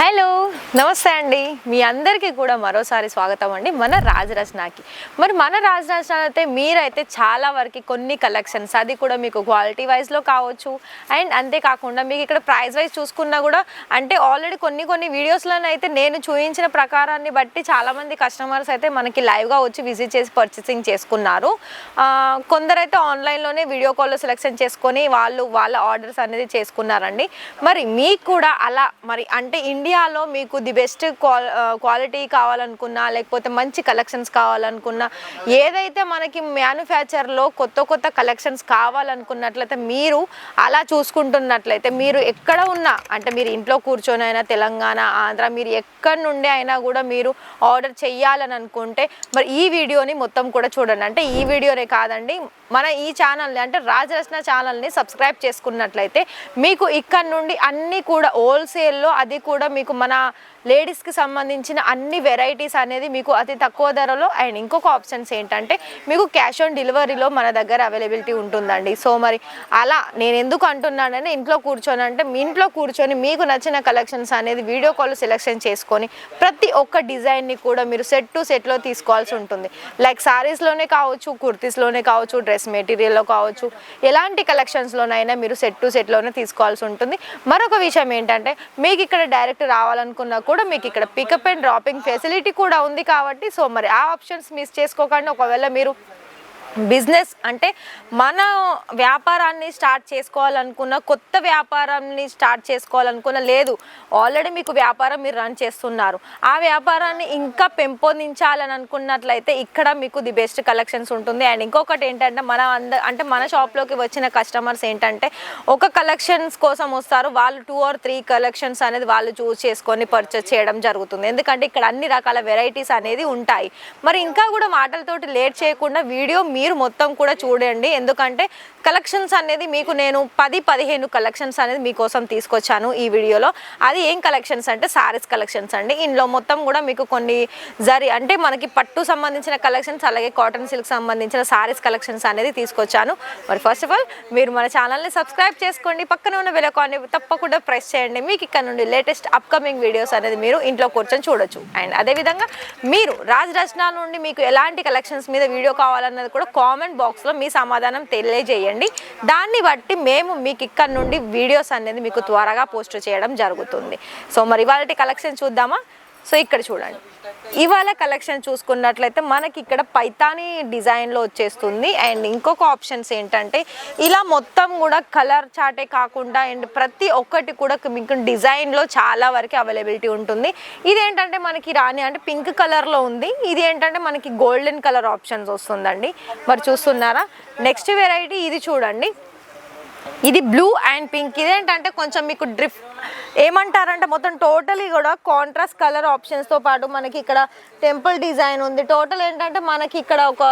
Hello నమస్తే అండి మీ అందరికీ కూడా మరోసారి స్వాగతం అండి మన రాజరత్నాకి. మరి మన రాజరత్న అయితే మీరైతే చాలా వరకు కొన్ని కలెక్షన్స్ అది కూడా మీకు క్వాలిటీ వైజ్లో కావచ్చు అండ్ అంతేకాకుండా మీకు ఇక్కడ ప్రైస్ వైజ్ చూసుకున్నా కూడా అంటే ఆల్రెడీ కొన్ని వీడియోస్లోనే అయితే నేను చూపించిన ప్రకారాన్ని బట్టి చాలామంది కస్టమర్స్ అయితే మనకి లైవ్గా వచ్చి విజిట్ చేసి పర్చేసింగ్ చేసుకున్నారు. కొందరైతే ఆన్లైన్లోనే వీడియో కాల్లో సెలెక్షన్ చేసుకొని వాళ్ళ ఆర్డర్స్ అనేది చేసుకున్నారండి. మరి మీకు కూడా అలా మరి అంటే ఇండియాలో మీకు ది బెస్ట్ క్వాలిటీ కావాలనుకున్నా లేకపోతే మంచి కలెక్షన్స్ కావాలనుకున్నా ఏదైతే మనకి మ్యానుఫ్యాక్చర్లో కొత్త కలెక్షన్స్ కావాలనుకున్నట్లయితే మీరు అలా చూసుకుంటున్నట్లయితే మీరు ఎక్కడ ఉన్నా అంటే మీరు ఇంట్లో కూర్చొని అయినా తెలంగాణ ఆంధ్ర మీరు ఎక్కడి నుండి అయినా కూడా మీరు ఆర్డర్ చెయ్యాలని అనుకుంటే మరి ఈ వీడియోని మొత్తం కూడా చూడండి. అంటే ఈ వీడియోనే కాదండి మన ఈ ఛానల్ని అంటే రాజరత్న ఛానల్ని సబ్స్క్రైబ్ చేసుకున్నట్లయితే మీకు ఇక్కడ నుండి అన్నీ కూడా హోల్సేల్లో అది కూడా మీకు మన లేడీస్కి సంబంధించిన అన్ని వెరైటీస్ అనేది మీకు అతి తక్కువ ధరలో అండ్ ఇంకొక ఆప్షన్స్ ఏంటంటే మీకు క్యాష్ ఆన్ డెలివరీలో మన దగ్గర అవైలబిలిటీ ఉంటుందండి. సో మరి అలా నేను ఎందుకు అంటున్నానంటే ఇంట్లో కూర్చొని అంటే మీ ఇంట్లో కూర్చొని మీకు నచ్చిన కలెక్షన్స్ అనేది వీడియో కాల్ సెలెక్షన్ చేసుకొని ప్రతి ఒక్క డిజైన్ని కూడా మీరు సెట్ టు సెట్లో తీసుకోవాల్సి ఉంటుంది. లైక్ శారీస్లోనే కావచ్చు, కుర్తీస్లోనే కావచ్చు, డ్రెస్ మెటీరియల్లో కావచ్చు, ఎలాంటి కలెక్షన్స్లోనైనా మీరు సెట్ టు సెట్లోనే తీసుకోవాల్సి ఉంటుంది. మరొక విషయం ఏంటంటే మీకు ఇక్కడ డైరెక్ట్ రావాలనుకున్నా కూడా మీకు ఇక్కడ పికప్ అండ్ డ్రాపింగ్ ఫెసిలిటీ కూడా ఉంది కాబట్టి సో మరి ఆ ఆప్షన్స్ మిస్ చేసుకోకండి. ఒకవేళ మీరు బిజినెస్ అంటే మన వ్యాపారాన్ని స్టార్ట్ చేసుకోవాలనుకున్న కొత్త వ్యాపారాన్ని స్టార్ట్ చేసుకోవాలనుకున్న లేదు ఆల్రెడీ మీకు వ్యాపారం మీరు రన్ చేస్తున్నారు ఆ వ్యాపారాన్ని ఇంకా పెంపొందించాలని అనుకున్నట్లయితే ఇక్కడ మీకు ది బెస్ట్ కలెక్షన్స్ ఉంటుంది. అండ్ ఇంకొకటి ఏంటంటే మన షాప్లోకి వచ్చిన కస్టమర్స్ ఏంటంటే ఒక కలెక్షన్స్ కోసం వస్తారు, వాళ్ళు 2 or 3 కలెక్షన్స్ అనేది వాళ్ళు చూస్ చేసుకొని పర్చేస్ చేయడం జరుగుతుంది. ఎందుకంటే ఇక్కడ అన్ని రకాల వెరైటీస్ అనేది ఉంటాయి. మరి ఇంకా కూడా మాటలతోటి లేట్ చేయకుండా వీడియో మీరు మొత్తం కూడా చూడండి. ఎందుకంటే కలెక్షన్స్ అనేది మీకు నేను 10-15 కలెక్షన్స్ అనేది మీకోసం తీసుకొచ్చాను ఈ వీడియోలో. అది ఏం కలెక్షన్స్ అంటే సారీస్ కలెక్షన్స్ అండి. ఇందులో మొత్తం కూడా మీకు కొన్ని అంటే మనకి పట్టు సంబంధించిన కలెక్షన్స్ అలాగే కాటన్ సిల్క్ సంబంధించిన సారీస్ కలెక్షన్స్ అనేది తీసుకొచ్చాను. మరి ఫస్ట్ ఆఫ్ ఆల్ మీరు మన ఛానల్ని సబ్స్క్రైబ్ చేసుకోండి, పక్కన ఉన్న బెల్ ఐకాన్ని తప్పకుండా ప్రెస్ చేయండి. మీకు ఇక్కడ నుండి లేటెస్ట్ అప్కమింగ్ వీడియోస్ అనేది మీరు ఇంట్లో కూర్చొని చూడొచ్చు. అండ్ అదేవిధంగా మీరు రాజరత్న నుండి మీకు ఎలాంటి కలెక్షన్స్ మీద వీడియో కావాలన్నది కూడా కామెంట్ బాక్స్లో మీ సమాధానం తెలియజేయండి. దాన్ని బట్టి మేము మీకు ఇక్కడ నుండి వీడియోస్ అనేది మీకు త్వరగా పోస్ట్ చేయడం జరుగుతుంది. సో మరి ఇవాళ కలెక్షన్ చూద్దామా? సో ఇక్కడ చూడండి, ఇవాళ కలెక్షన్ చూసుకున్నట్లయితే మనకి ఇక్కడ పైతానీ డిజైన్లో వచ్చేస్తుంది. అండ్ ఇంకొక ఆప్షన్స్ ఏంటంటే ఇలా మొత్తం కూడా కలర్ చాటే కాకుండా అండ్ ప్రతి ఒక్కటి కూడా మీకు డిజైన్లో చాలా వరకు అవైలబిలిటీ ఉంటుంది. ఇదేంటంటే మనకి రాణి అంటే పింక్ కలర్లో ఉంది, ఇది ఏంటంటే మనకి గోల్డెన్ కలర్ ఆప్షన్స్ వస్తుందండి. మరి చూస్తున్నారా? నెక్స్ట్ వెరైటీ ఇది చూడండి, ఇది బ్లూ అండ్ పింక్. ఇదేంటంటే కొంచెం మీకు ఏమంటారంటే మొత్తం టోటలీ కూడా కాంట్రాస్ట్ కలర్ ఆప్షన్స్తో పాటు మనకి ఇక్కడ టెంపుల్ డిజైన్ ఉంది. టోటల్ ఏంటంటే మనకి ఇక్కడ ఒక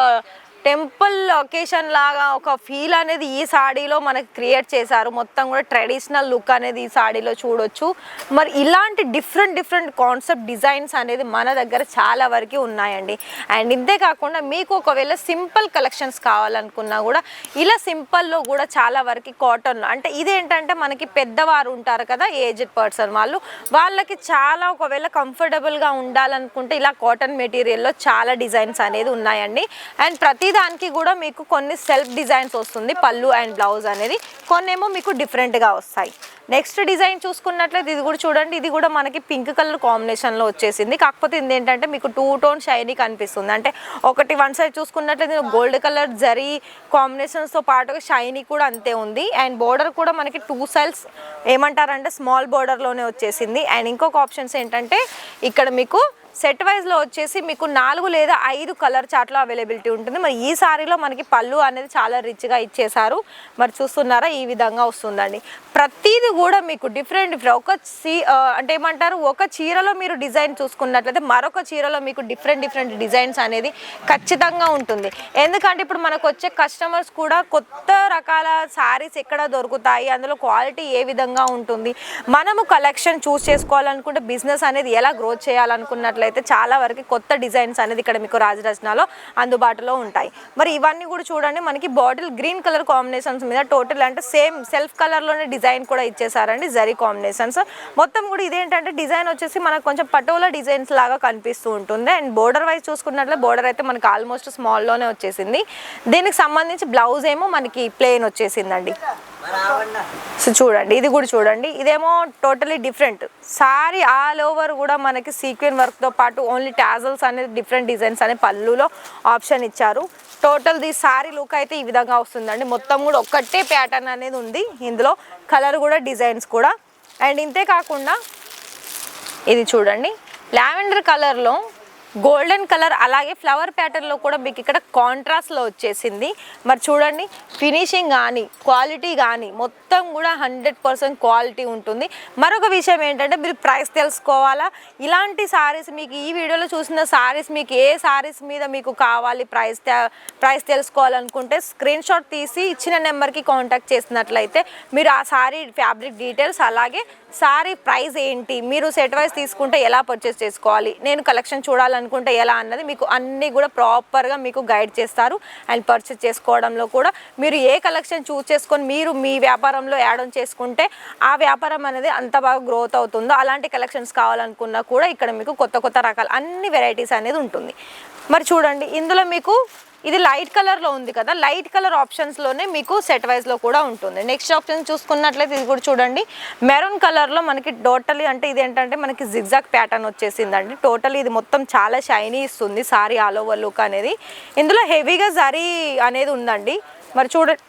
టెంపుల్ లొకేషన్ లాగా ఒక ఫీల్ అనేది ఈ సాడీలో మనకి క్రియేట్ చేశారు. మొత్తం కూడా ట్రెడిషనల్ లుక్ అనేది ఈ సాడీలో చూడొచ్చు. మరి ఇలాంటి డిఫరెంట్ కాన్సెప్ట్ డిజైన్స్ అనేది మన దగ్గర చాలా వరకు ఉన్నాయండి. అండ్ ఇంతే కాకుండా మీకు ఒకవేళ సింపుల్ కలెక్షన్స్ కావాలనుకున్నా కూడా ఇలా సింపుల్లో కూడా చాలా వరకు కాటన్లో అంటే ఇదేంటంటే మనకి పెద్దవారు ఉంటారు కదా, ఏజ్డ్ పర్సన్ వాళ్ళకి చాలా ఒకవేళ కంఫర్టబుల్గా ఉండాలనుకుంటే ఇలా కాటన్ మెటీరియల్లో చాలా డిజైన్స్ అనేది ఉన్నాయండి. అండ్ ప్రతి దానికి కూడా మీకు కొన్ని సెల్ఫ్ డిజైన్స్ వస్తుంది, పళ్ళు అండ్ బ్లౌజ్ అనేది కొన్నేమో మీకు డిఫరెంట్గా వస్తాయి. నెక్స్ట్ డిజైన్ చూసుకున్నట్లయితే ఇది కూడా చూడండి, ఇది కూడా మనకి పింక్ కలర్ కాంబినేషన్లో వచ్చేసింది. కాకపోతే ఇది ఏంటంటే మీకు 2 టోన్ షైనీ కనిపిస్తుంది. అంటే ఒకటి వన్ సైడ్ చూసుకున్నట్లయితే గోల్డ్ కలర్ జరీ కాంబినేషన్స్తో పాటుగా షైనీ కూడా అంతే ఉంది. అండ్ బోర్డర్ కూడా మనకి 2 సైడ్స్ ఏమంటారంటే స్మాల్ బోర్డర్లోనే వచ్చేసింది. అండ్ ఇంకొక ఆప్షన్స్ ఏంటంటే ఇక్కడ మీకు సెట్ వైజ్లో వచ్చేసి మీకు 4 లేదా 5 కలర్ చార్ట్లో అవైలబిలిటీ ఉంటుంది. మరి ఈ సారీలో మనకి పళ్ళు అనేది చాలా రిచ్గా ఇచ్చేసారు. మరి చూస్తున్నారా? ఈ విధంగా వస్తుందండి. ప్రతిదీ కూడా మీకు డిఫరెంట్ అంటే ఏమంటారు ఒక చీరలో మీరు డిజైన్ చూసుకున్నట్లయితే మరొక చీరలో మీకు డిఫరెంట్ డిజైన్స్ అనేది ఖచ్చితంగా ఉంటుంది. ఎందుకంటే ఇప్పుడు మనకు వచ్చే కస్టమర్స్ కూడా కొత్త రకాల శారీస్ ఎక్కడ దొరుకుతాయి, అందులో క్వాలిటీ ఏ విధంగా ఉంటుంది, మనము కలెక్షన్ చూస్ చేసుకోవాలనుకుంటే బిజినెస్ అనేది ఎలా గ్రోత్ చేయాలనుకున్నట్లయితే అయితే చాలా వరకు కొత్త డిజైన్స్ అనేది ఇక్కడ మీకు రాజరత్నలో అందుబాటులో ఉంటాయి. మరి ఇవన్నీ కూడా చూడండి, మనకి బాటిల్ గ్రీన్ కలర్ కాంబినేషన్స్ మీద టోటల్ అంటే సేమ్ సెల్ఫ్ కలర్లోనే డిజైన్ కూడా ఇచ్చేసారు. ఇచ్చేసారండి జరీ కాంబినేషన్స్. మొత్తం కూడా ఇదేంటంటే డిజైన్ వచ్చేసి మనకు కొంచెం పటోలా డిజైన్స్ లాగా కనిపిస్తూ ఉంటుంది. అండ్ బోర్డర్ వైజ్ చూసుకున్నట్లే బోర్డర్ అయితే మనకి ఆల్మోస్ట్ స్మాల్లోనే వచ్చేసింది. దీనికి సంబంధించి బ్లౌజ్ ఏమో మనకి ప్లెయిన్ వచ్చేసిందండి. సో చూడండి, ఇది కూడా చూడండి, ఇదేమో totally different sorry. All over కూడా మనకి సీక్వెన్ వర్క్తో పాటు ఓన్లీ టాజల్స్ అనేది డిఫరెంట్ డిజైన్స్ అనే పళ్ళులో ఆప్షన్ ఇచ్చారు. టోటల్ ది సారీ లుక్ అయితే ఈ విధంగా వస్తుందండి. మొత్తం కూడా ఒక్కటే ప్యాటర్న్ అనేది ఉంది ఇందులో, కలర్ కూడా డిజైన్స్ కూడా. అండ్ ఇంతే కాకుండా ఇది చూడండి, లావెండర్ కలర్లో గోల్డెన్ కలర్ అలాగే ఫ్లవర్ ప్యాటర్న్లో కూడా మీకు ఇక్కడ కాంట్రాస్ట్లో వచ్చేసింది. మరి చూడండి, ఫినిషింగ్ కానీ క్వాలిటీ కానీ మొత్తం కూడా 100% క్వాలిటీ ఉంటుంది. మరొక విషయం ఏంటంటే మీరు ప్రైస్ తెలుసుకోవాలా, ఇలాంటి సారీస్ మీకు ఈ వీడియోలో చూసిన సారీస్ మీకు ఏ సారీస్ మీద మీకు కావాలి ప్రైస్ తెలుసుకోవాలనుకుంటే స్క్రీన్ షాట్ తీసి ఇచ్చిన నెంబర్కి కాంటాక్ట్ చేసినట్లయితే మీరు ఆ సారీ ఫ్యాబ్రిక్ డీటెయిల్స్ అలాగే సారీ ప్రైస్ ఏంటి, మీరు సెట్ వైజ్ తీసుకుంటే ఎలా పర్చేస్ చేసుకోవాలి, నేను కలెక్షన్ చూడాలనుకుంటే ఎలా అన్నది మీకు అన్నీ కూడా ప్రాపర్గా మీకు గైడ్ చేస్తారు. అండ్ పర్చేస్ చేసుకోవడంలో కూడా మీరు ఏ కలెక్షన్ చూస్ చేసుకొని మీరు మీ వ్యాపారంలో యాడ్ ఆన్ చేసుకుంటే ఆ వ్యాపారం అనేది అంత బాగా గ్రోత్ అవుతుందో అలాంటి కలెక్షన్స్ కావాలనుకున్నా కూడా ఇక్కడ మీకు కొత్త కొత్త రకాల అన్ని వెరైటీస్ అనేది ఉంటుంది. మరి చూడండి, ఇందులో మీకు ఇది లైట్ కలర్లో ఉంది కదా, లైట్ కలర్ ఆప్షన్స్లోనే మీకు సెట్ వైజ్లో కూడా ఉంటుంది. నెక్స్ట్ ఆప్షన్ చూసుకున్నట్లయితే ఇది కూడా చూడండి, మెరూన్ కలర్లో మనకి టోటలీ అంటే ఇది ఏంటంటే మనకి జిగ్జాగ్ ప్యాటర్న్ వచ్చేసిందండి. టోటలీ ఇది మొత్తం చాలా షైనీ ఇస్తుంది సారీ ఆల్ ఓవర్ లుక్ అనేది. ఇందులో హెవీగా జరీ అనేది ఉందండి. మరి చూడండి,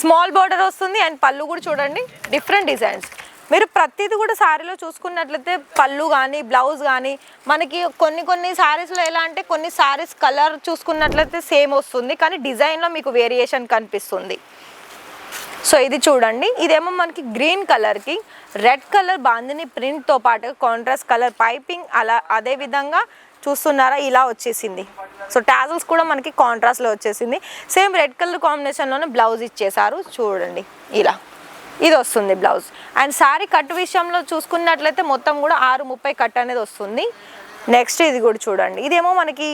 స్మాల్ బార్డర్ వస్తుంది అండ్ పళ్ళు కూడా చూడండి డిఫరెంట్ డిజైన్స్. మీరు ప్రతిదీ కూడా శారీలో చూసుకున్నట్లయితే పళ్ళు కానీ బ్లౌజ్ కానీ మనకి కొన్ని శారీస్లో ఎలా అంటే కొన్ని శారీస్ కలర్ చూసుకున్నట్లయితే సేమ్ వస్తుంది కానీ డిజైన్లో మీకు వేరియేషన్ కనిపిస్తుంది. సో ఇది చూడండి, ఇదేమో మనకి గ్రీన్ కలర్కి రెడ్ కలర్ బాందిని ప్రింట్తో పాటు కాంట్రాస్ట్ కలర్ పైపింగ్ అలా అదే విధంగా చూస్తున్నారా ఇలా వచ్చేసింది. సో టాజల్స్ కూడా మనకి కాంట్రాస్ట్లో వచ్చేసింది. సేమ్ రెడ్ కలర్ కాంబినేషన్లోనే బ్లౌజ్ ఇచ్చేసారు చూడండి ఇలా ఇది వస్తుంది బ్లౌజ్. అండ్ శారీ కట్ విషయంలో చూసుకున్నట్లయితే మొత్తం కూడా 6:30 కట్ అనేది వస్తుంది. నెక్స్ట్ ఇది కూడా చూడండి, ఇదేమో మనకి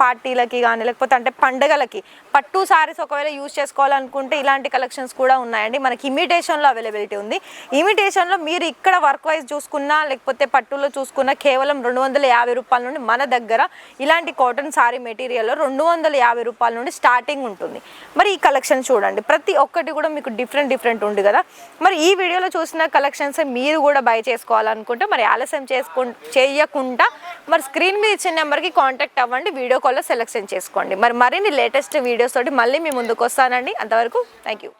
పార్టీలకి కానీ లేకపోతే అంటే పండగలకి పట్టు సారీస్ ఒకవేళ యూజ్ చేసుకోవాలనుకుంటే ఇలాంటి కలెక్షన్స్ కూడా ఉన్నాయండి. మనకి ఇమిటేషన్లో అవైలబిలిటీ ఉంది. ఇమిటేషన్లో మీరు ఇక్కడ వర్క్ వైజ్ చూసుకున్నా లేకపోతే పట్టులో చూసుకున్నా కేవలం 250 రూపాయల నుండి మన దగ్గర ఇలాంటి కాటన్ సారీ మెటీరియల్లో 250 రూపాయల నుండి స్టార్టింగ్ ఉంటుంది. మరి ఈ కలెక్షన్ చూడండి, ప్రతి ఒక్కటి కూడా మీకు డిఫరెంట్ ఉంది కదా. మరి ఈ వీడియోలో చూసిన కలెక్షన్స్ మీరు కూడా బై చేసుకోవాలనుకుంటే మరి ఆలస్యం చేయకుండా మరి స్క్రీన్ మీద ఇచ్చిన నెంబర్కి కాంటాక్ట్ అవ్వండి, వీడియో కాల్లో సెలెక్షన్ చేసుకోండి. మరిన్ని లేటెస్ట్ వీడియోస్ తోటి మళ్ళీ మీ ముందుకు వస్తానండి. అంతవరకు థ్యాంక్ యూ.